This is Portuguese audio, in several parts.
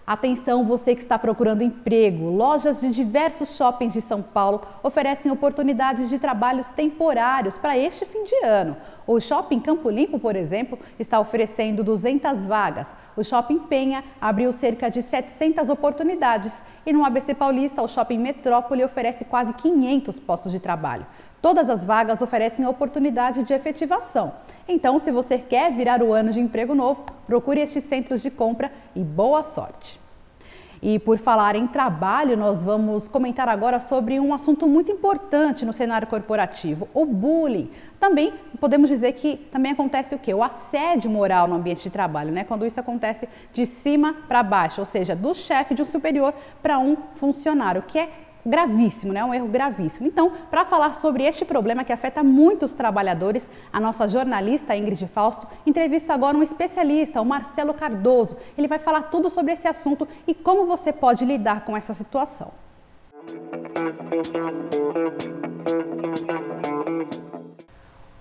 Atenção, você que está procurando emprego. Lojas de diversos shoppings de São Paulo oferecem oportunidades de trabalhos temporários para este fim de ano. O Shopping Campo Limpo, por exemplo, está oferecendo 200 vagas. O Shopping Penha abriu cerca de 700 oportunidades. E no ABC Paulista, o Shopping Metrópole oferece quase 500 postos de trabalho. Todas as vagas oferecem oportunidade de efetivação. Então, se você quer virar o ano de emprego novo, procure estes centros de compra e boa sorte. E por falar em trabalho, nós vamos comentar agora sobre um assunto muito importante no cenário corporativo, o bullying. Também podemos dizer que também acontece o quê? O assédio moral no ambiente de trabalho, né? Quando isso acontece de cima para baixo, ou seja, do chefe de um superior para um funcionário, que é gravíssimo, né? Um erro gravíssimo. Então, para falar sobre este problema que afeta muitos trabalhadores, a nossa jornalista Ingrid Fausto entrevista agora um especialista, o Marcelo Cardoso. Ele vai falar tudo sobre esse assunto e como você pode lidar com essa situação.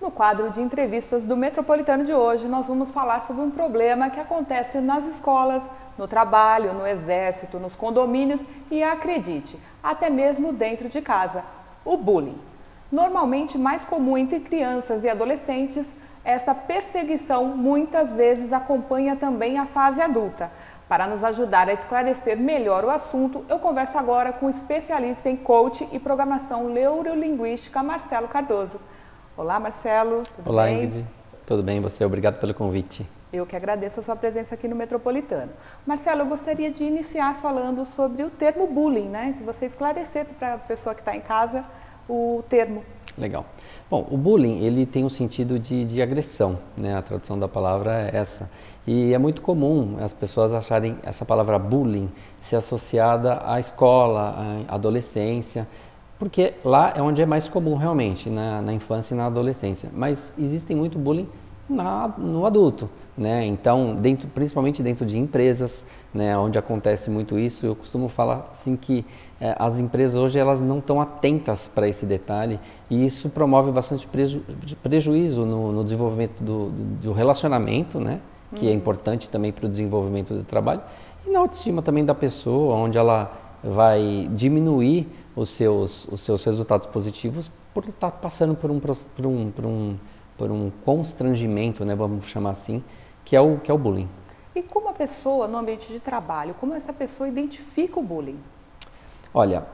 No quadro de entrevistas do Metropolitano de hoje, nós vamos falar sobre um problema que acontece nas escolas, no trabalho, no exército, nos condomínios e, acredite, até mesmo dentro de casa, o bullying. Normalmente mais comum entre crianças e adolescentes, essa perseguição muitas vezes acompanha também a fase adulta. Para nos ajudar a esclarecer melhor o assunto, eu converso agora com o especialista em coaching e programação neurolinguística, Marcelo Cardoso. Olá, Marcelo, tudo bem? Olá, Ingrid. Tudo bem, você? Obrigado pelo convite. Eu que agradeço a sua presença aqui no Metropolitano. Marcelo, eu gostaria de iniciar falando sobre o termo bullying, né? Que você esclarecesse para a pessoa que está em casa o termo. Legal. Bom, o bullying, ele tem um sentido de agressão, né? A tradução da palavra é essa. E é muito comum as pessoas acharem essa palavra bullying ser associada à escola, à adolescência, porque lá é onde é mais comum realmente, na infância e na adolescência. Mas existe muito bullying no adulto, né? Então, principalmente dentro de empresas, né, onde acontece muito isso, eu costumo falar assim que as empresas hoje elas não estão atentas para esse detalhe e isso promove bastante prejuízo no desenvolvimento do relacionamento, né, que é importante também para o desenvolvimento do trabalho, e na autoestima também da pessoa, onde ela vai diminuir os seus resultados positivos por estar passando por um constrangimento, né, vamos chamar assim, que é o bullying. E como a pessoa, no ambiente de trabalho, como essa pessoa identifica o bullying? Olha,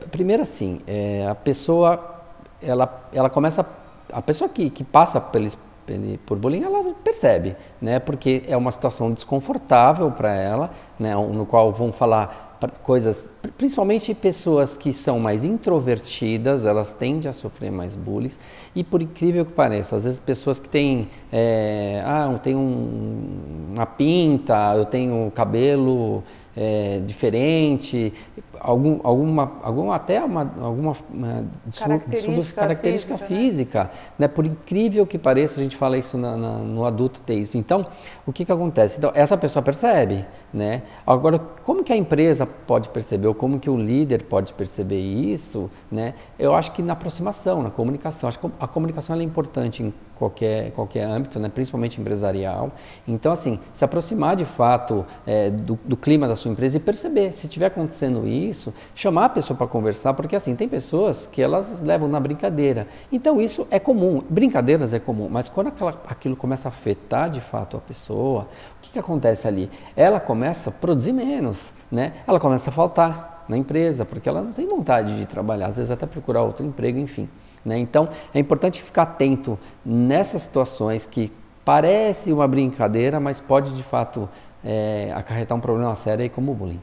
primeiro assim, a pessoa, ela começa, a pessoa que passa por bullying, ela percebe, né, porque é uma situação desconfortável para ela, né, no qual vão falar coisas, principalmente pessoas que são mais introvertidas, elas tendem a sofrer mais bullying e por incrível que pareça, às vezes pessoas que têm, eu tenho uma pinta, eu tenho cabelo diferente, alguma característica física, né? Por incrível que pareça, a gente fala isso no adulto ter isso. Então, o que acontece? Então, essa pessoa percebe, né? Agora, como que a empresa pode perceber, ou como que o líder pode perceber isso, né? Eu acho que na aproximação, na comunicação. Acho que a comunicação ela é importante em qualquer âmbito, né? Principalmente empresarial. Então, assim, se aproximar de fato do clima da sua empresa e perceber, se estiver acontecendo isso, chamar a pessoa para conversar, porque assim, tem pessoas que elas levam na brincadeira. Então, isso é comum, brincadeiras é comum, mas quando aquilo começa a afetar de fato a pessoa, o que acontece ali? Ela começa a produzir menos, né? Ela começa a faltar na empresa, porque ela não tem vontade de trabalhar, às vezes até procurar outro emprego, enfim. Né? Então, é importante ficar atento nessas situações que parece uma brincadeira, mas pode de fato acarretar um problema sério aí como o bullying.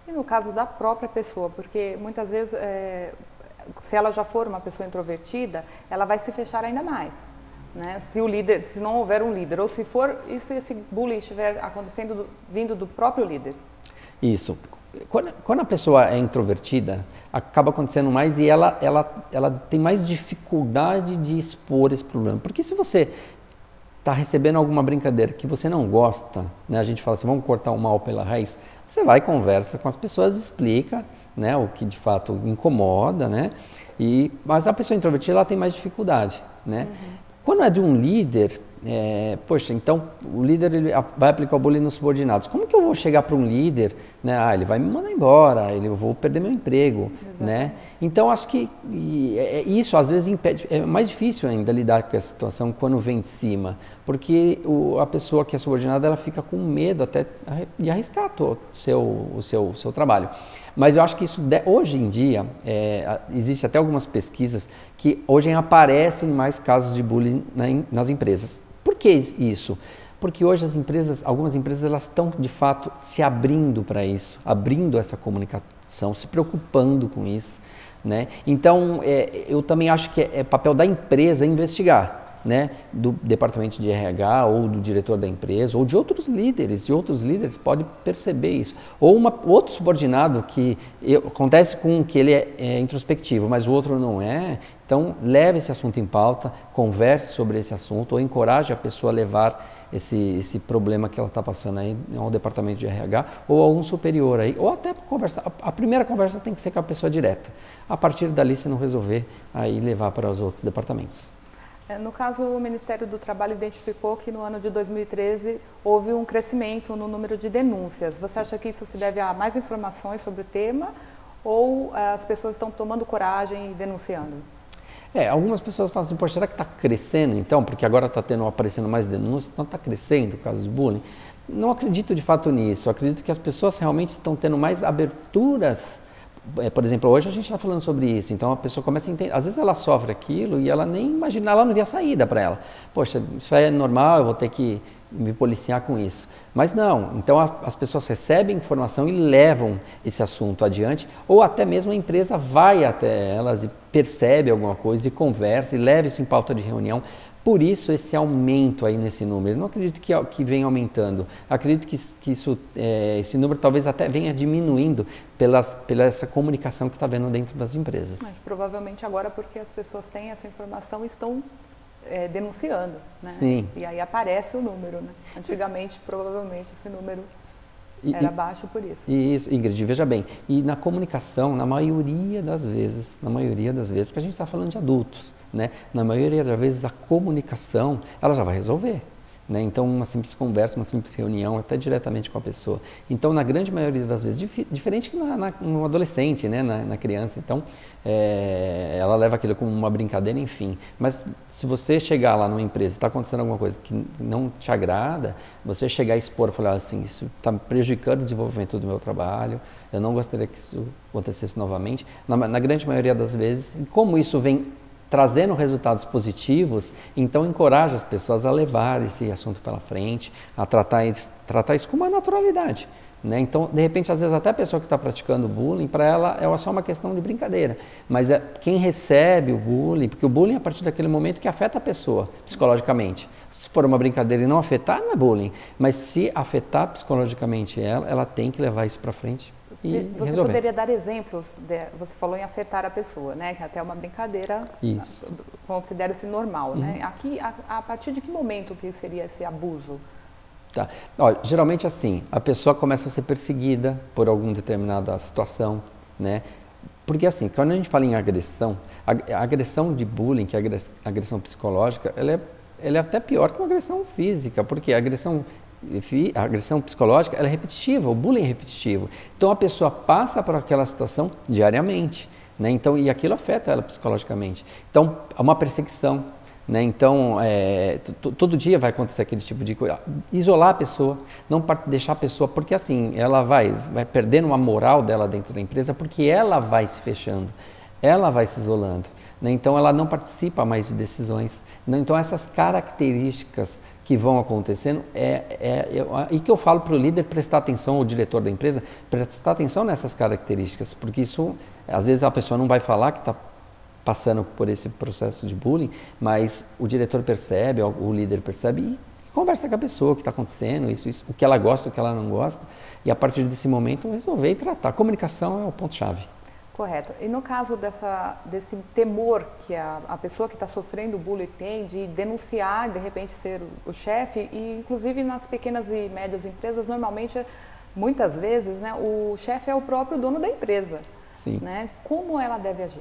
E no caso da própria pessoa, porque muitas vezes, se ela já for uma pessoa introvertida, ela vai se fechar ainda mais. Né? Se não houver um líder, ou se esse bullying estiver acontecendo vindo do próprio líder. Isso. Quando a pessoa é introvertida, acaba acontecendo mais e ela tem mais dificuldade de expor esse problema. Porque se você está recebendo alguma brincadeira que você não gosta, né, a gente fala assim, vamos cortar o mal pela raiz, você vai, conversa com as pessoas, explica, né, o que de fato incomoda, né, mas a pessoa introvertida ela tem mais dificuldade. Né? Quando é de um líder, poxa, então o líder ele vai aplicar o bullying nos subordinados. Como que eu vou chegar para um líder, né? Ele vai me mandar embora, eu vou perder meu emprego, né? Então acho que isso às vezes impede, é mais difícil ainda lidar com essa situação quando vem de cima, porque a pessoa que é subordinada ela fica com medo até de arriscar o seu trabalho. Mas eu acho que isso, hoje em dia, existe até algumas pesquisas que hoje aparecem mais casos de bullying nas empresas. Por que isso? Porque hoje algumas empresas elas estão de fato se abrindo para isso, abrindo essa comunicação, se preocupando com isso, né? Então, eu também acho que é papel da empresa investigar, né, do departamento de RH ou do diretor da empresa ou de outros líderes, podem perceber isso. Ou outro subordinado que acontece com que ele é introspectivo, mas o outro não é, então leve esse assunto em pauta, converse sobre esse assunto ou encoraje a pessoa a levar esse problema que ela está passando aí ao departamento de RH ou a algum superior aí, ou até conversar. A primeira conversa tem que ser com a pessoa direta. A partir dali, se não resolver, aí levar para os outros departamentos. No caso, o Ministério do Trabalho identificou que no ano de 2013 houve um crescimento no número de denúncias. Você acha que isso se deve a mais informações sobre o tema ou as pessoas estão tomando coragem e denunciando? Algumas pessoas falam assim, poxa, será que está crescendo então? Porque agora está aparecendo mais denúncias, então está crescendo o caso de bullying. Não acredito de fato nisso, eu acredito que as pessoas realmente estão tendo mais aberturas. Por exemplo, hoje a gente está falando sobre isso, então a pessoa começa a entender, às vezes ela sofre aquilo e ela nem imagina, ela não vê a saída para ela. Poxa, isso é normal, eu vou ter que me policiar com isso. Mas não, então as pessoas recebem informação e levam esse assunto adiante, ou até mesmo a empresa vai até elas e percebe alguma coisa e conversa e leva isso em pauta de reunião. Por isso esse aumento aí nesse número. Eu não acredito que venha aumentando. Acredito que esse número talvez até venha diminuindo pela essa comunicação que está havendo dentro das empresas. Mas provavelmente agora porque as pessoas têm essa informação e estão denunciando, né? Sim. E aí aparece o número, né? Antigamente, provavelmente, esse número era baixo por isso. Isso, Ingrid, veja bem, e na comunicação, na maioria das vezes, porque a gente está falando de adultos, né? Na maioria das vezes a comunicação, ela já vai resolver, né? Então uma simples conversa, uma simples reunião, até diretamente com a pessoa. Então na grande maioria das vezes, diferente que no adolescente, né? Na criança, então ela leva aquilo como uma brincadeira, enfim. Mas se você chegar lá numa empresa, está acontecendo alguma coisa que não te agrada, você chegar a expor, falar assim, isso está prejudicando o desenvolvimento do meu trabalho, eu não gostaria que isso acontecesse novamente. Na grande maioria das vezes, como isso vem trazendo resultados positivos, então encoraja as pessoas a levar esse assunto pela frente, a tratar isso com uma naturalidade, né? Então, de repente, às vezes até a pessoa que está praticando bullying, para ela é só uma questão de brincadeira, mas quem recebe o bullying, porque o bullying é a partir daquele momento que afeta a pessoa psicologicamente. Se for uma brincadeira e não afetar, não é bullying, mas se afetar psicologicamente ela tem que levar isso para frente. Você poderia dar exemplos, você falou em afetar a pessoa, né? Que até uma brincadeira considera-se normal, né? Aqui, a partir de que momento que seria esse abuso? Tá. Geralmente assim, a pessoa começa a ser perseguida por alguma determinada situação, né? Porque assim, quando a gente fala em agressão, a agressão de bullying, que é a agressão psicológica, ela é até pior que uma agressão física, porque a agressão psicológica ela é repetitiva, o bullying é repetitivo. Então a pessoa passa por aquela situação diariamente, né? Então, e aquilo afeta ela psicologicamente. Então, é uma perseguição, né? Então, todo dia vai acontecer aquele tipo de coisa. Isolar a pessoa, não deixar a pessoa, porque assim, ela vai perdendo uma moral dela dentro da empresa, porque ela vai se fechando, ela vai se isolando, né? Então, ela não participa mais de decisões. Né? Então, essas características que vão acontecendo, e que eu falo para o líder prestar atenção, o diretor da empresa, prestar atenção nessas características, porque isso, às vezes a pessoa não vai falar que está passando por esse processo de bullying, mas o diretor percebe, o líder percebe e conversa com a pessoa o que está acontecendo, isso, o que ela gosta, o que ela não gosta, e a partir desse momento resolver e tratar. A comunicação é o ponto-chave. Correto. E no caso desse temor que a pessoa que está sofrendo bullying tem de denunciar, de repente ser o chefe, e inclusive nas pequenas e médias empresas, normalmente, muitas vezes, né, o chefe é o próprio dono da empresa. Sim. Né? Como ela deve agir?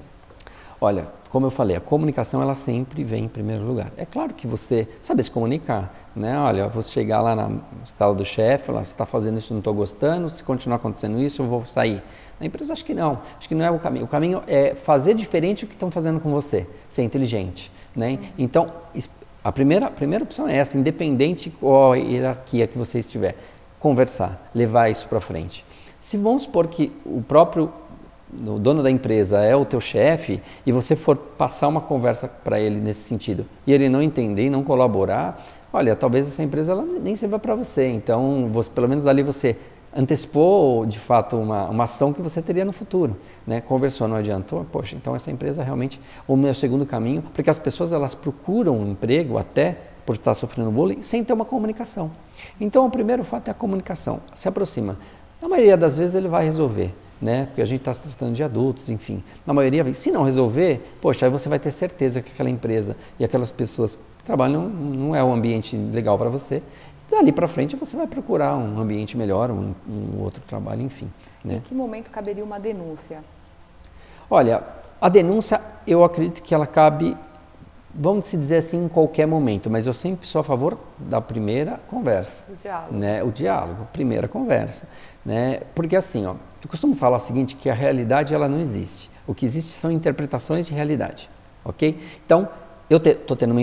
Olha, como eu falei, a comunicação ela sempre vem em primeiro lugar. É claro que você sabe se comunicar, né? Olha, você chegar lá na sala do chefe, falar, você está fazendo isso, não estou gostando, se continuar acontecendo isso, eu vou sair. Na empresa acho que não é o caminho. O caminho é fazer diferente do que estão fazendo com você, ser inteligente, né? Então, a primeira opção é essa, independente qual a hierarquia que você estiver, conversar, levar isso para frente. Se vamos supor que o dono da empresa é o teu chefe e você for passar uma conversa para ele nesse sentido e ele não entender e não colaborar, olha, talvez essa empresa ela nem sirva para você. Então, pelo menos ali você antecipou de fato uma ação que você teria no futuro, né? Conversou, não adiantou, poxa, então essa empresa realmente, o meu segundo caminho, porque as pessoas elas procuram um emprego até por estar sofrendo bullying sem ter uma comunicação. Então, o primeiro fato é a comunicação, se aproxima. Na maioria das vezes ele vai resolver, né? Porque a gente está se tratando de adultos, enfim. Na maioria, se não resolver, poxa, aí você vai ter certeza que aquela empresa e aquelas pessoas que trabalham não é um ambiente legal para você. Dali para frente você vai procurar um ambiente melhor, um outro trabalho, enfim. Né? Em que momento caberia uma denúncia? Olha, a denúncia eu acredito que ela cabe, vamos dizer assim, em qualquer momento, mas eu sempre sou a favor da primeira conversa. O diálogo. Né? O diálogo, primeira conversa. Né? Porque assim, ó, eu costumo falar o seguinte, que a realidade ela não existe. O que existe são interpretações de realidade, ok? Então, eu estou tendo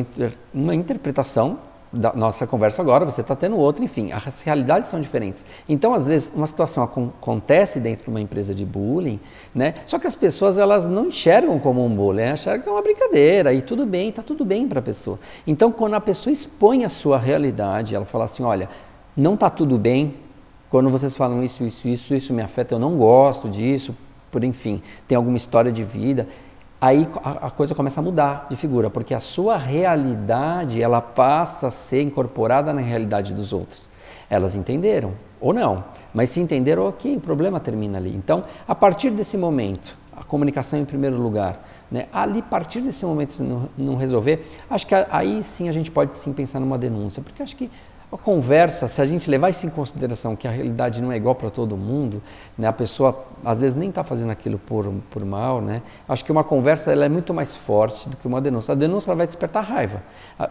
uma interpretação da nossa conversa agora, você está tendo outra, enfim, as realidades são diferentes. Então, às vezes, uma situação acontece dentro de uma empresa de bullying, né? Só que as pessoas elas não enxergam como um bullying, enxergam que é uma brincadeira e tudo bem, está tudo bem para a pessoa. Então, quando a pessoa expõe a sua realidade, ela fala assim, olha, não está tudo bem, quando vocês falam isso me afeta, eu não gosto disso, por enfim, tem alguma história de vida, aí a coisa começa a mudar de figura, porque a sua realidade, ela passa a ser incorporada na realidade dos outros. Elas entenderam, ou não, mas se entenderam, ok, o problema termina ali. Então, a partir desse momento, a comunicação em primeiro lugar, né? Ali, a partir desse momento, se não resolver, acho que aí sim a gente pode sim pensar numa denúncia, porque acho que a conversa, se a gente levar isso em consideração, que a realidade não é igual para todo mundo, né? A pessoa às vezes nem está fazendo aquilo por mal, né? Acho que uma conversa ela é muito mais forte do que uma denúncia. A denúncia ela vai despertar raiva.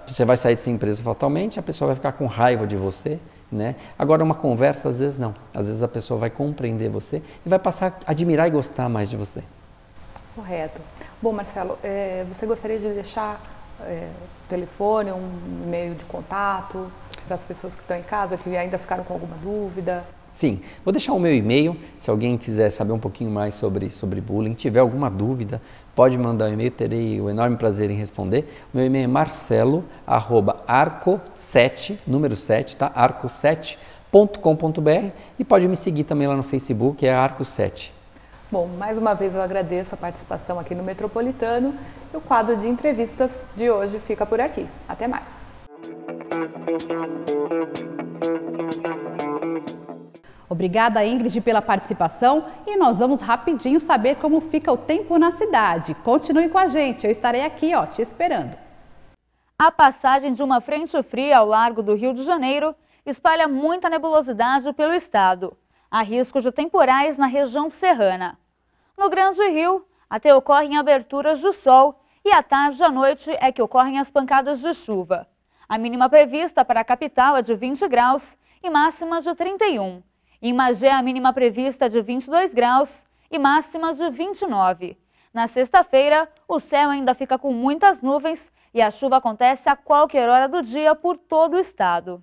Você vai sair dessa empresa fatalmente, a pessoa vai ficar com raiva de você, né? Agora uma conversa às vezes não. Às vezes a pessoa vai compreender você e vai passar a admirar e gostar mais de você. Correto. Bom, Marcelo, você gostaria de deixar telefone, um e-mail de contato para as pessoas que estão em casa, que ainda ficaram com alguma dúvida? Sim, vou deixar o meu e-mail, se alguém quiser saber um pouquinho mais sobre bullying, tiver alguma dúvida, pode mandar um e-mail, terei o enorme prazer em responder. O meu e-mail é marcelo@arco7, número 7, tá? arco7.com.br e pode me seguir também lá no Facebook, é arco7. Bom, mais uma vez eu agradeço a participação aqui no Metropolitano e o quadro de entrevistas de hoje fica por aqui. Até mais! Obrigada, Ingrid, pela participação e nós vamos rapidinho saber como fica o tempo na cidade. Continue com a gente, eu estarei aqui, te esperando. A passagem de uma frente fria ao largo do Rio de Janeiro espalha muita nebulosidade pelo estado. Há risco de temporais na região serrana. No Grande Rio, até ocorrem aberturas de sol e à tarde e à noite é que ocorrem as pancadas de chuva. A mínima prevista para a capital é de 20 graus e máxima de 31. Em Magé, a mínima prevista é de 22 graus e máxima de 29. Na sexta-feira, o céu ainda fica com muitas nuvens e a chuva acontece a qualquer hora do dia por todo o estado.